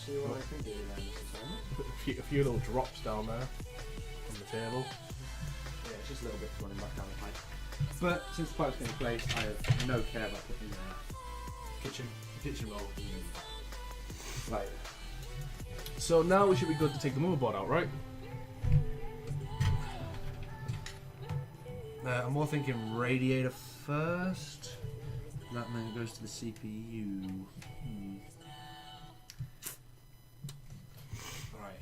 see what I can do then, Mr. Simon. A few little drops down there on the table. Yeah, it's just a little bit running back down the pipe. But since the pipe's been placed, I have no care about putting the kitchen roll. Right. So now we should be good to take the motherboard out, right? I'm more thinking radiator first. That then goes to the CPU. Right.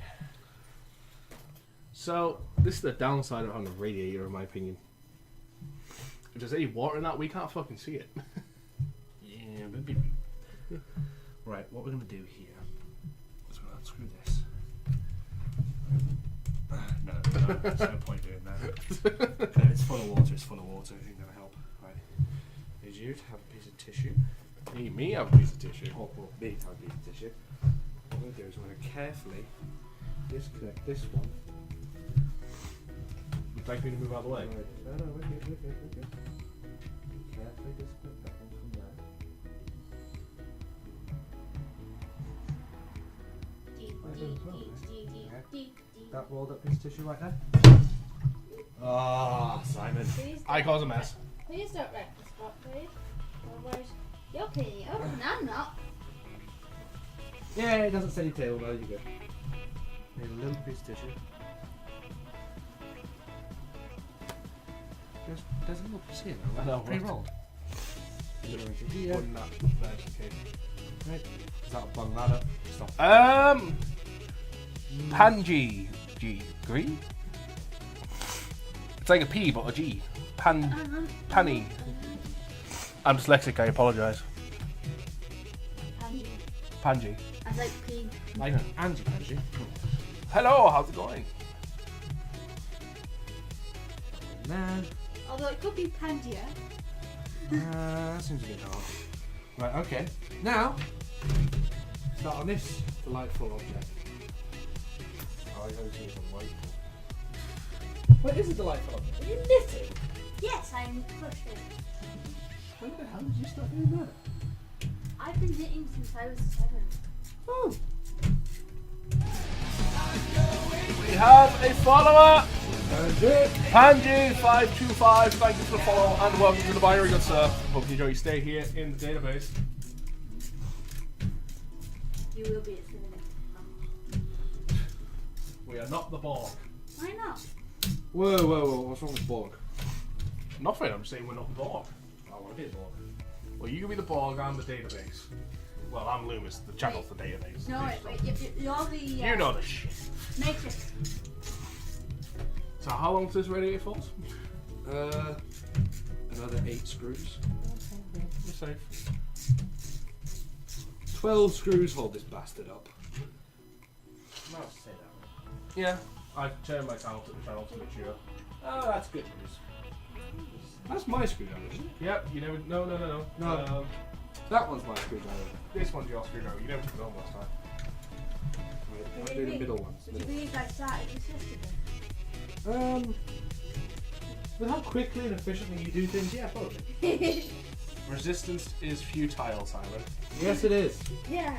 So this is the downside of having a radiator, in my opinion. If there's any water in that, we can't fucking see it. Yeah, maybe. Right, what we're gonna do here is we're gonna unscrew this. No, there's no point doing that. Okay, it's full of water. It ain't gonna help. Right. Need you to have a piece of tissue. Me have a piece of tissue. Or me to have a piece of tissue. What we're gonna do is we're gonna carefully disconnect this one. Would you like me to move out of the way? No, we're good. Carefully disconnect that one from there. That rolled up piece of tissue right there. Ah, Simon. I cause a mess. Please don't wreck the spot, please. Otherwise, you're cleaning it up and I'm not. Yeah, it doesn't say tail, no, you're good. Need a little piece of tissue. There's a little piece here, though. I know, Pre-rolled. Yeah. Right. Is that a bung that up? Stop. Pangy G. Green? It's like a P but a G. Panny. I'm dyslexic, I apologise. Pangy. I like pee. Like Angie. Hello, how's it going? Man. Although it could be Pandia. That seems a bit hard. Right, okay. Now, start on this delightful object. Oh, I don't see some white. What is a delightful object? Are you knitting? Yes, I'm crocheting. When the hell did you start doing that? I've been knitting since I was 7. Oh. We have a follower! That's it. Panji525, thank you for the follow and welcome to the binary, good sir. Hope you enjoy your stay here in the database. You will be at 7. We are not the Borg. Why not? Whoa, what's wrong with Borg? Nothing, I'm just saying we're not the Borg. I want to be Borg. Well, you can be the Borg, I'm the database. Well, I'm Lumus, the channel's the database. No, wait, you're the... You know the shit. Matrix. So how long does this radiator for? Another 8 screws. You're safe. 12 screws hold this bastard up. I'll say that. Yeah, I've turned my channel to mature. Oh, that's good news. That's my screwdriver, isn't it? Yep, you never. No. No. That one's my screwdriver. This one's your screwdriver. You never took it on last time. Right, I'll do the middle ones. Would you believe I started this yesterday? With how quickly and efficiently you do things, yeah, probably. Resistance is futile, Simon. Yes, it is. Yeah.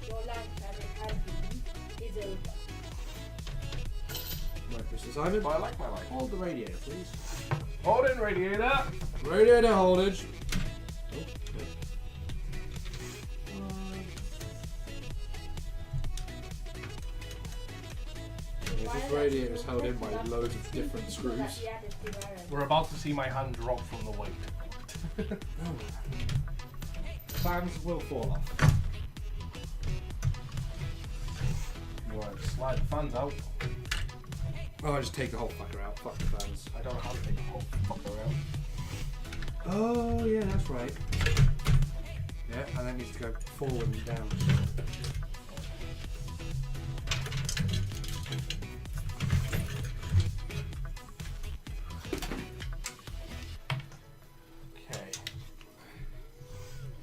Your lifetime of hygiene is over. Right, Mr. Simon. But I like my life. Hold the radiator, please. Hold in, radiator. Radiator holdage. This radiator is held in by loads of different screws. We're about to see my hand drop from the weight. Fans will fall off. Right, slide the fans out. Oh, I just take the whole fucker out. Fuck the fans. I don't know how to take the whole fucker out. Oh, yeah, that's right. Yeah, and that needs to go forward and down. Okay.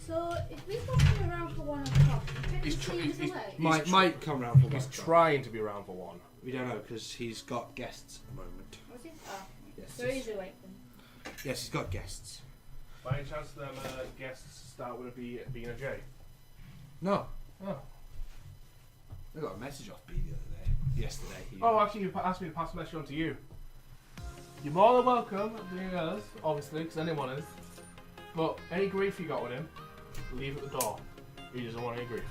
So, if we go around for 1 o'clock, He's he's away. Might come round for He's one. trying to be around for one. We don't know because he's got guests at the moment. Was he? Oh. Yes. So he's awake then. Yes, he's got guests. By any chance, them guests start with being a J? No. Oh. I got a message off B the other day. Yesterday. Oh, actually, you asked me to pass the message on to you. You're more than welcome, being us, obviously, because anyone is. But any grief you got with him, leave at the door. He doesn't want any grief.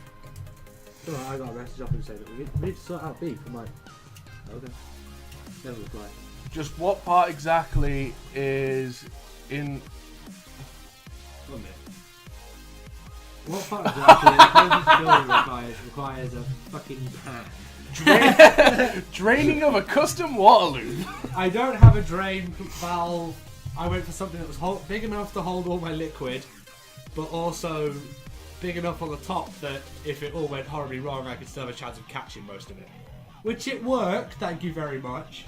So I got a message off him saying that we need to sort out beef. I'm like, okay. Never reply. Just what part exactly is in... One minute. What part of the requires a fucking pan? Draining of a custom water loop. I don't have a drain valve. I went for something that was big enough to hold all my liquid, but also big enough on the top that if it all went horribly wrong, I could still have a chance of catching most of it. Which it worked, thank you very much.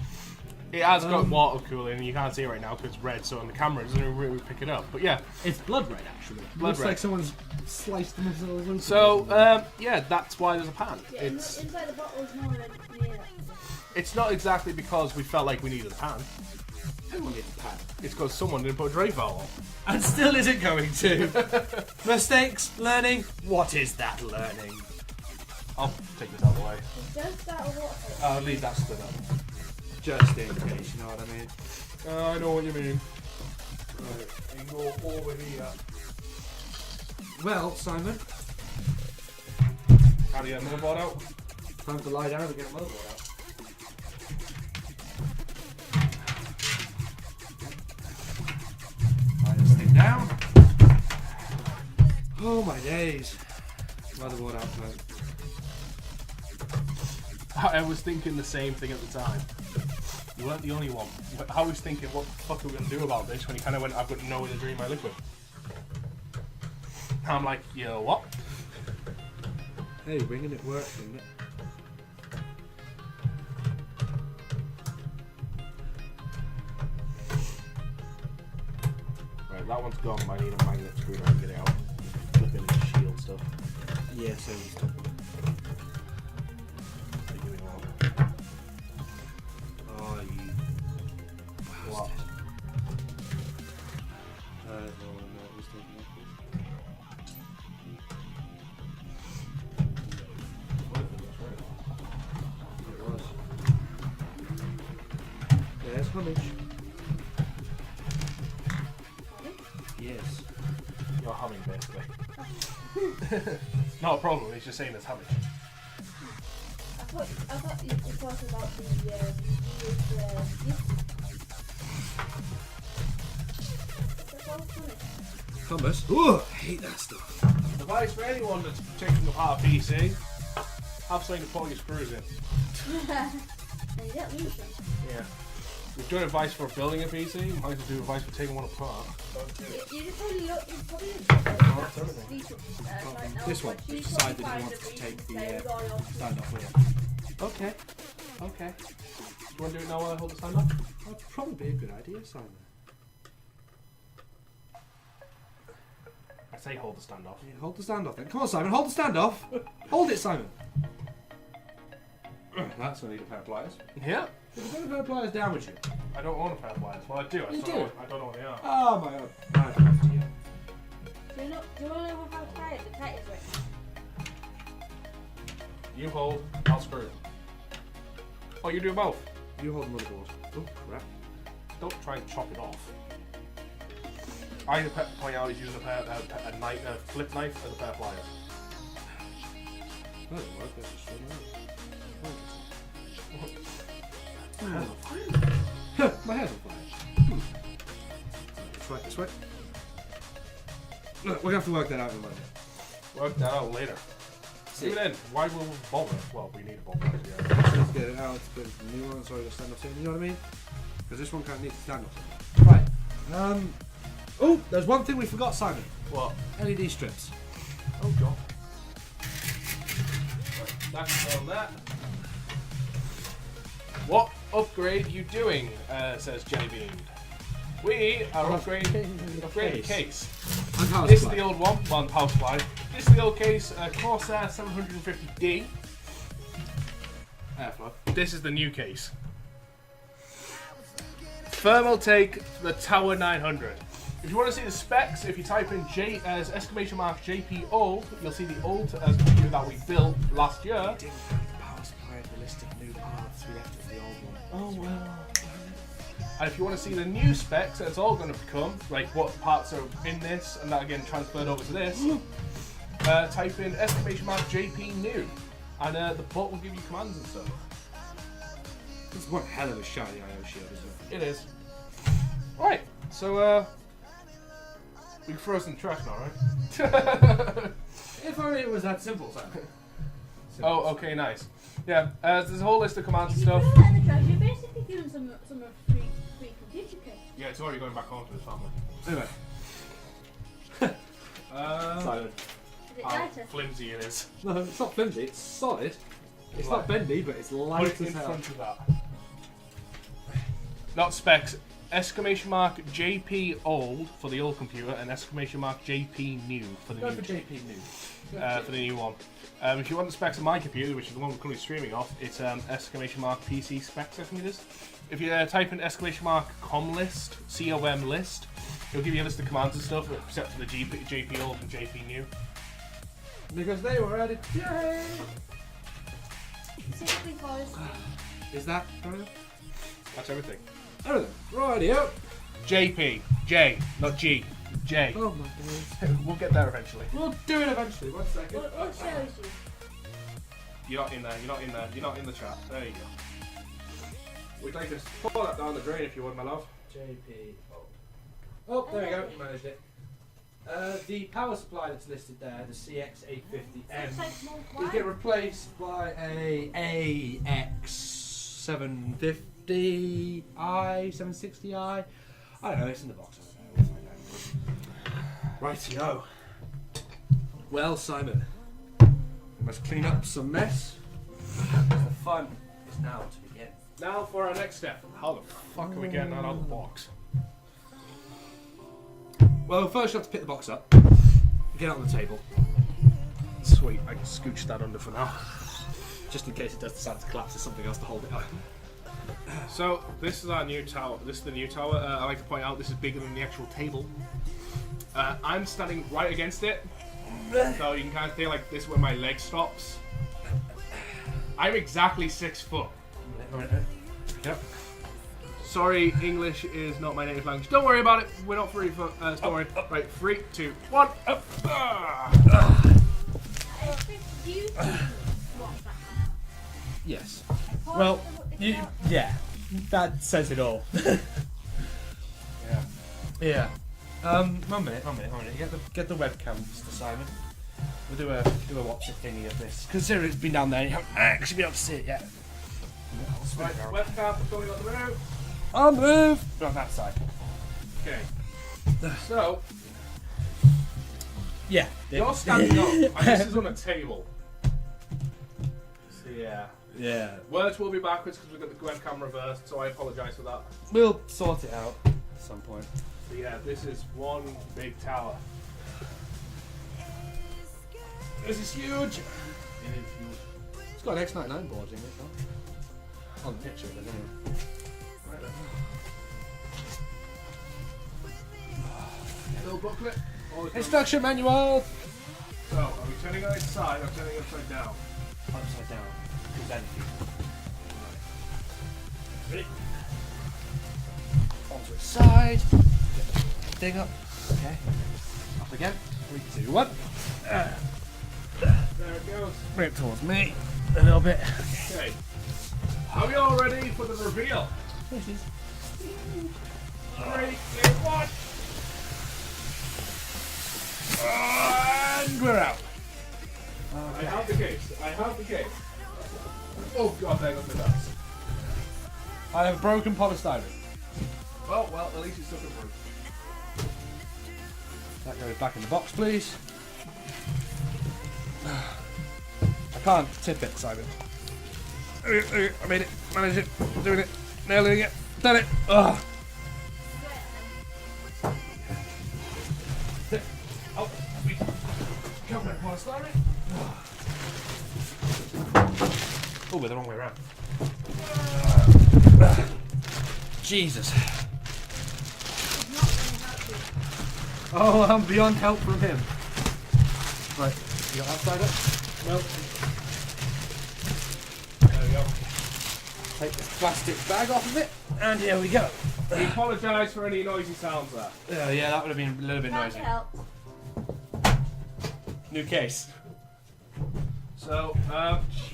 It has got water cooling, and you can't see it right now because it's red, so on the camera it doesn't really pick it up. But yeah, It's blood red, actually. Blood Looks red. like someone's sliced them into little so yeah, that's why there's a pan. Yeah, It's inside the bottle is more red near that. it's not exactly because we felt like we needed a pan. Everyone needs a pan. It's because someone didn't put a drain valve on. And still isn't going to. Mistakes, learning. What is that learning? I'll take this out of the way. It does start a water. I'll leave that stood up. Just in case, you know what I mean? I know what you mean. Right, and go over here. Well, Simon, How do you get the motherboard out? time to lie down and get a motherboard out. Lie this thing down. Oh my days. Motherboard out, mate. I was thinking the same thing at the time. You weren't the only one. I was thinking, what the fuck are we going to do about this? When he kind of went, I've got no way to drain my liquid. And I'm like, you know what? Hey, winging it worked, didn't it? Right, that one's gone. I need a magnet screw to get it out. Flipping the shield stuff. Yeah, so it's top. Oh, you What? bastard. No, it was taking it was. There's Hummage. Yes. You're humming, basically. It's not a problem, it's just saying it's humming. I thought you were talking about Hummus. Ooh, I hate that stuff. Advice for anyone that's taking apart a PC, have something to put your screws in. And you get loose them. Yeah. We've done advice for building a PC, might as well do advice for taking one apart. You just probably look, you probably This one, which decided he wants to take the stand off with it. Okay. Okay. You want to do it now while I hold the stand up? That'd probably be a good idea, Simon. I say hold the stand off. Yeah, hold the stand off then. Come on, Simon, hold the stand off. Hold it, Simon. That's going to need a pair of pliers. Yeah. Did you put a pair of pliers down with you? I don't own a pair of pliers. Well, I do. You do? I don't know what they are. Oh, my God. I don't have to yet. Do you want to know how tight the tight is right You hold, I'll screw. Oh, you do both. You hold the motherboard. Oh, crap. Don't try and chop it off. I point out he's using a flip knife as a pair of pliers. That didn't work. That's just my hair's on fire. Let's try it this way. Look, we're going to have to work that out in a moment. Work that out later. See. Even then, why will we bother? Well, we need a bother. Let's get it out. It's the new one, so it'll stand up soon. You know what I mean? Because this one kind of needs to stand up. Right. Oh, there's one thing we forgot, Simon. What? LED strips. Oh god. Right, that's on that. What upgrade you doing? Says Jellybean. We are upgrading the case. And power This is supply. the old one, one power supply. This is the old case, Corsair 750D. Airflow. This is the new case. Thermaltake the Tower 900. If you want to see the specs, if you type in J as exclamation mark JP old, you'll see the old as computer that we built last year. We didn't have the power supply of the list of new parts. We left it for the old one. Oh well. And if you want to see the new specs, it's all going to become, like what parts are in this, and that again transferred over to this. Type in exclamation mark JP new, and the bot will give you commands and stuff. This is one hell of a shiny IO shield, isn't it? It is. Right, so we can throw some trash now, right? If only it was that simple, Simon. Oh, okay, nice. Yeah, there's a whole list of commands and If you stuff. throw that in the trash, you're basically giving some of free computer kit. Yeah, it's already going back home to his family. Anyway. Simon. Is it How lighter? flimsy it is. No, it's not flimsy. It's solid. It's Light. not bendy, but it's Put light it in as hell. front of that. Not specs. Exclamation mark JP old for the old computer, and exclamation mark JP new for the Go new. for JP new. For the new one. If you want the specs of my computer, which is the one we're currently streaming off, it's exclamation mark PC specs, I think it is. If you type in exclamation mark com list, COM list, it'll give you a list of commands and stuff, except for the JP old and JP new. Because they were added. Yay! Specifically for us. Is that everything? That's everything. Everything. Rightio. JP. J, not G. J. Oh my days. We'll get there eventually. We'll do it eventually. 1 second. What shows you? You're not in there, you're not in there, you're not in the chat. There you go. We'd like to pour that down the drain if you would, my love. JP. Oh, there we go. You managed it. The power supply that's listed there, the CX850M, Looks like small will wire. get replaced by a AX750i, 760i. I don't know. It's in the box. I don't know. We'll find out. Rightio. Well, Simon, we must clean up some mess. The fun is now to begin. Now for our next step. How the fuck are we getting that out of the box? Well, first you have to pick the box up, get it on the table, Sweet, I can scooch that under for now. just in case it does decide to collapse. There's something else to hold it up. So, this is our new tower. This is the new tower. I like to point out this is bigger than the actual table. I'm standing right against it, so you can kind of feel like this is where my leg stops. I'm exactly 6 foot. Yep. Sorry, English is not my native language. Don't worry about it. We're not free for don't worry. Right, 3, 2, 1. Up. I expect you to watch that. Yes. Pause Well, and look this you, up. yeah, that says it all. Yeah. Yeah. 1 minute. Get the webcam, Mr. Simon. We'll do a watch it thingy of this. Consider it's been down there. You haven't actually been able to see it yet. Right, webcam going on the move. I'll move. But on that side. Okay. So, Yeah. you're standing up, and this is on a table. So yeah. Yeah. Words will be backwards because we've got the webcam reversed, so I apologise for that. We'll sort it out at some point. So yeah, this is one big tower. This is huge. It is huge. It's got an X99 board in it, though. On the picture, but anyway. Right then. Little booklet. All the Instruction manual. So, are we turning it outside or turning it upside down? Upside down. Because anything. Ready? Onto its side. Get the thing up. Okay. Up again. 3, 2, 1. There it goes. Bring it towards me. A little bit. Okay. Are we all ready for the reveal? This is. 3, 2, 1. And we're out. I have the case. I have the case. Oh god, there goes the dust. I have a broken polystyrene. Oh well, at least it's still through. That goes back in the box, please. I can't tip it, Simon. I made it. Managed it. Doing it. Nailing it. Done it. Ugh. Oh, we come back polystyrene. Oh, we're the wrong way around. Jesus. It's not going to help you. Oh, I'm beyond help from him. Right, you got that side up? Nope. There we go. Take this plastic bag off of it, and here we go. We apologise for any noisy sounds there. Yeah, that would have been a little bit That noisy. helps. New case. So,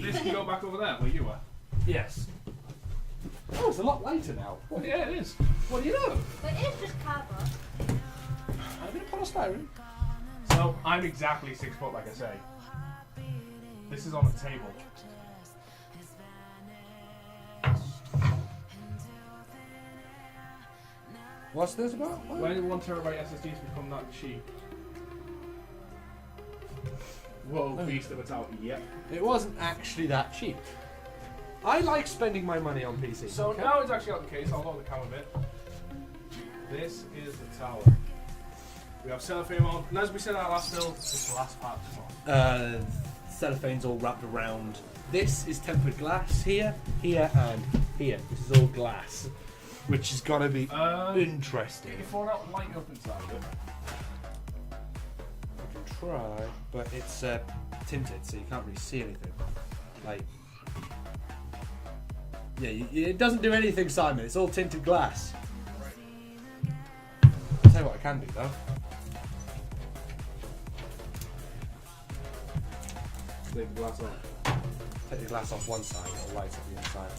this can go back over there where you were. Yes. Oh, it's a lot lighter now. Well, yeah, it is. What do you know? But it is just cardboard. A bit of polystyrene. So, I'm exactly 6 foot, like I say. This is on the table. What's this about? What? When 1 terabyte SSDs become that cheap? Whoa, beast of a tower. Yep. It wasn't actually that cheap. I like spending my money on PC. So okay? now it's actually out the case. I'll go the camera a bit. This is the tower. We have cellophane on. And as we said in our last build, this is the last part. Come on. Cellophane's all wrapped around. This is tempered glass here, here, and here. This is all glass, which is gonna be interesting. If we're not light up inside it. I can try, but it's tinted, so you can't really see anything. Like, yeah, it doesn't do anything, Simon. It's all tinted glass. I'll tell you what I can do though. Leave the glass on. Take the glass off one side, it'll light up the inside.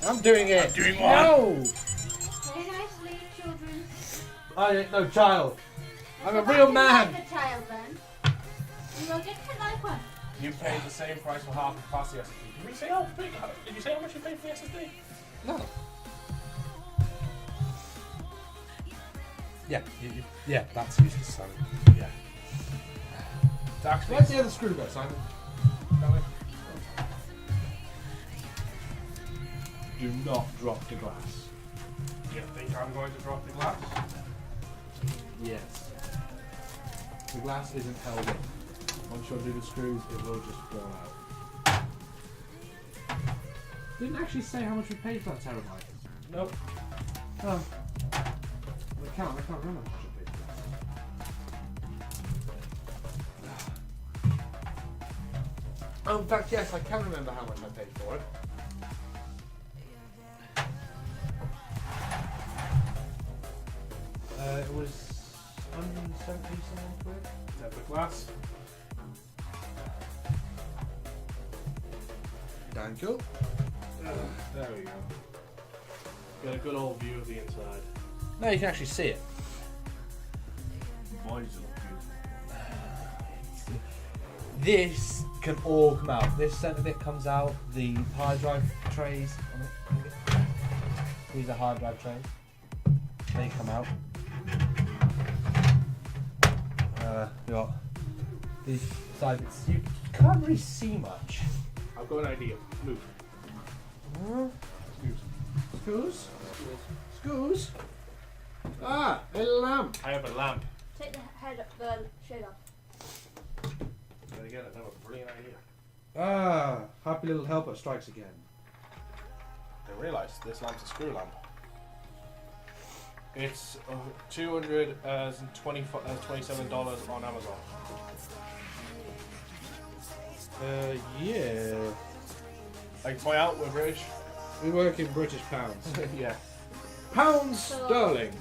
I'm doing it. I'm doing one. No, Very nicely, children. I ain't no child. I'm a Why real do you man. like the child then? You will get to like one. You paid the same price for half the capacity SSD. Did we say how big? Did you say how much you paid for the SSD? No. Yeah, yeah, that's useless, Simon. Yeah. It's actually. Where's the other screw go, Simon? Do not drop the glass. You think I'm going to drop the glass? Yes. The glass isn't held in. Once you undo the screws, it will just fall out. Didn't actually say how much we paid for that terabyte. Nope. Oh. I can't remember how much I paid for that. Oh, in fact, yes, I can remember how much I paid for it. It was 170 something quid. Tempered glass. Damn cool. There we go. Get a good old view of the inside. Now you can actually see it. Boy, does it look beautiful. This can all come out. This centre bit comes out. The hard drive trays on it. These are hard drive trays. They come out. We got these side bits. You can't really see much. I've got an idea. Move. Screws? Screws? Ah, a lamp. I have a lamp. Take the head up, the shade off. Then again, I have a brilliant idea. Ah, happy little helper strikes again. I realised this lamp's a screw lamp. It's $227 on Amazon. Yeah. I can point out we're British. We work in British pounds. Yeah. Pounds So- sterling.